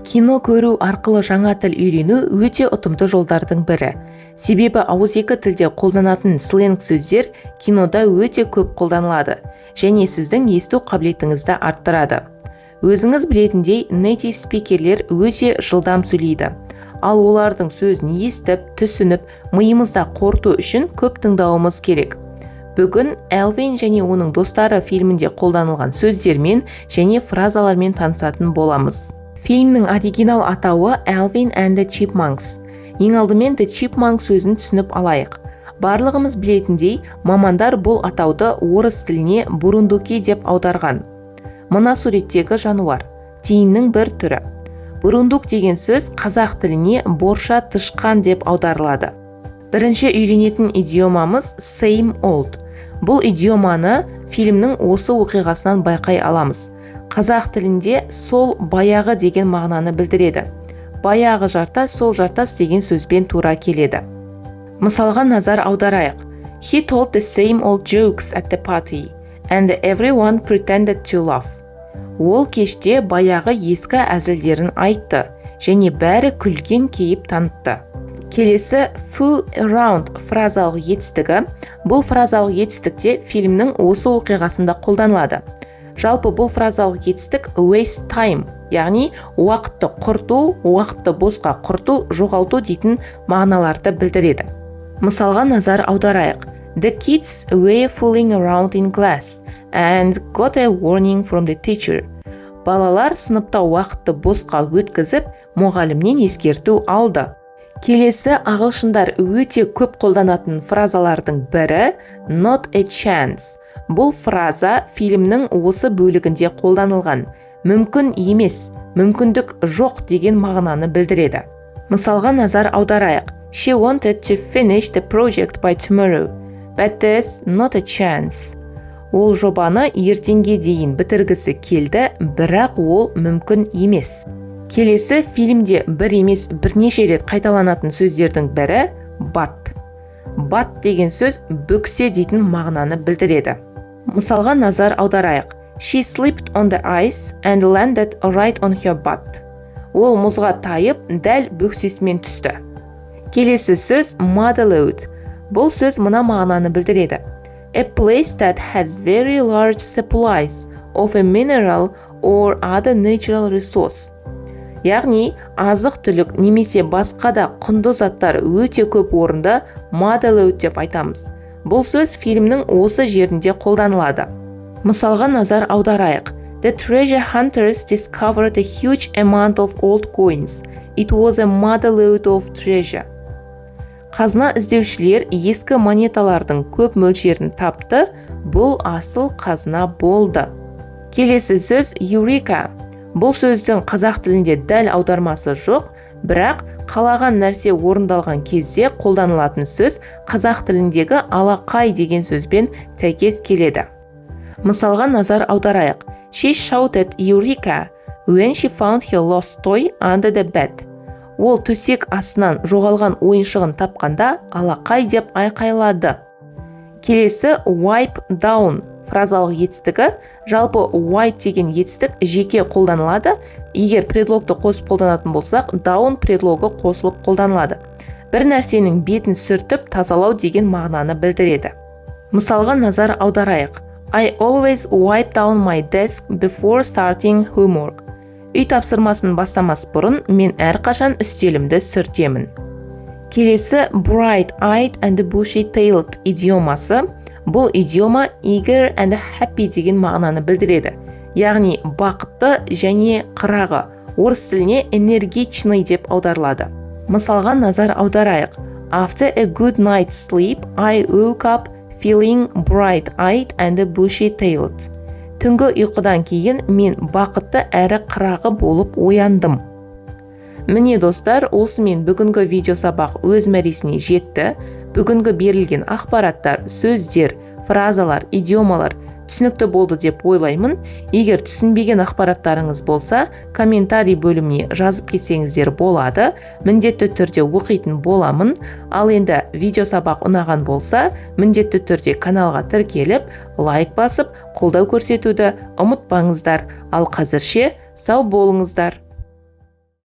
Кино көру арқылы жаңа тіл үйрену өте ұтымды жолдардың бірі. Себебі ауызекі тілде қолданатын сленг сөздер кинода өте көп қолданылады және сіздің есту қабілетіңізді арттырады. Өзіңіз білетіндей, native спикерлер өте жылдам сөйлейді. Ал олардың сөзін естіп, түсініп, миымызда қорыту үшін көп тыңдауымыз керек. Бүгін Элвин және оның достары фильмінде қолданылған сөздермен және фразалармен танысатын боламыз. Фильмнің оригинал атауы Alvin and the Chipmunks. Ең алдымен The Chipmunk сөзін түсініп алайық. Барлығымыз білетіндей, мамандар бұл атауды орыс тіліне бурундуки деп аударған. Мына суреттегі жануар, тиіннің бір түрі. Бурундук деген сөз қазақ тіліне борша тышқан деп аударылады. Бірінші үйренетін идиомамыз same old. Бұл идиоманы фильмнің осы оқиғасынан байқай аламыз. Қазақ тілінде сол баяғы деген мағынаны білдіреді. Баяғы жартас, сол жартас деген сөзбен тура келеді. Мысалға назар аударайық. He told the same old jokes at the party, and everyone pretended to laugh. Ол кеште баяғы ескі әзілдерін айтты, және бәрі күлген кейіп танытты. Келесі fool around фразалық етістігі. Бұл фразалық етістікте фильмнің осы оқиғасында қолданылады. Жалпы бұл фразалық етістік waste time, яғни уақытты құрту, уақытты босқа құрту, жоғалту дейтін мағыналарды білдіреді. Мысалға назар аударайық. The kids were fooling around in class and got a warning from the teacher. Балалар сыныпта уақытты босқа өткізіп, мұғалімнен ескерту алды. Келесі ағылшындар өте көп қолданатын фразалардың бірі not a chance. Бұл фраза фильмнің осы бөлігінде қолданылған. Мүмкін емес, мүмкіндік жоқ деген мағынаны білдіреді. Мысалға назар аударайық. She wanted to finish the project by tomorrow, but there's not a chance. Ол жобаны ертеңге дейін бітіргісі келді, бірақ ол мүмкін емес. Келесі фильмде бір емес бірнеше рет қайталанатын сөздердің бірі but. But деген сөз бүксе дейтін мағынаны білдіреді. Мысалға назар аударайық. She slipped on the ice and landed right on her butt. Ол мұзға тайып, дәл бөксесімен түсті. Келесі сөз muddy-load. Бұл сөз мына мағынаны білдіреді. A place that has very large supplies of a mineral or other natural resource. Яғни, азық-түлік немесе басқа да құнды заттар өте көп орында muddy-load деп айтамыз. Бұл сөз фильмнің осы жерінде қолданылады. Мысалға назар аударайық. The treasure hunters discovered a huge amount of old coins. It was a muddy-load of treasure. Қазына іздеушілер ескі монеталардың көп мөлшерін тапты, бұл асыл қазына болды. Келесі сөз Eureka. Бұл сөздің қазақ тілінде дәл аудармасы жоқ, бірақ қалаған нәрсе орындалған кезде қолданылатын сөз қазақ тіліндегі алақай деген сөзбен сәйкес келеді. Мысалға назар аударайық. She shouted Eureka when she found her lost toy under the bed. Ол төсек астынан жоғалған ойыншығын тапқанда алақай деп айқайлады. Келесі wipe down фразалық етістігі. Жалпы wipe деген етістік жеке қолданылады. Егер предлогты қосып қолданатын болсақ, down предлогы қосылып қолданылады. Бір нәрсенің бетін сүртіп тазалау деген мағынаны білдіреді. Мысалға назар аударайық. I always wipe down my desk before starting homework. Үй тапсырмасын бастамас бұрын мен әрқашан үстелімді сүртемін. Келесі bright-eyed and bushy-tailed идиомасы. Бұл идиома eager and happy деген мағынаны білдіреді. Яғни бақытты және қырағы. Орыс тіліне энергичный деп аударылады. Мысалға назар аударайық. After a good night's sleep, I woke up feeling bright-eyed and bushy-tailed. Түнгі ұйқыдан кейін мен бақытты әрі қырағы болып ояндым. Міне достар, осымен бүгінгі видео сабақ өз мәресіне жетті. Бүгінгі берілген ақпараттар, сөздер, фразалар, идиомалар түсінікті болды деп ойлаймын. Егер түсінбеген ақпараттарыңыз болса, комментарий бөліміне жазып кетсеңіздер болады. Міндетті түрде оқитын боламын. Ал енді видео сабақ ұнаған болса, міндетті түрде каналға тіркеліп, лайк басып, қолдау көрсетуді ұмытпаңыздар. Ал қазірше сау болыңыздар.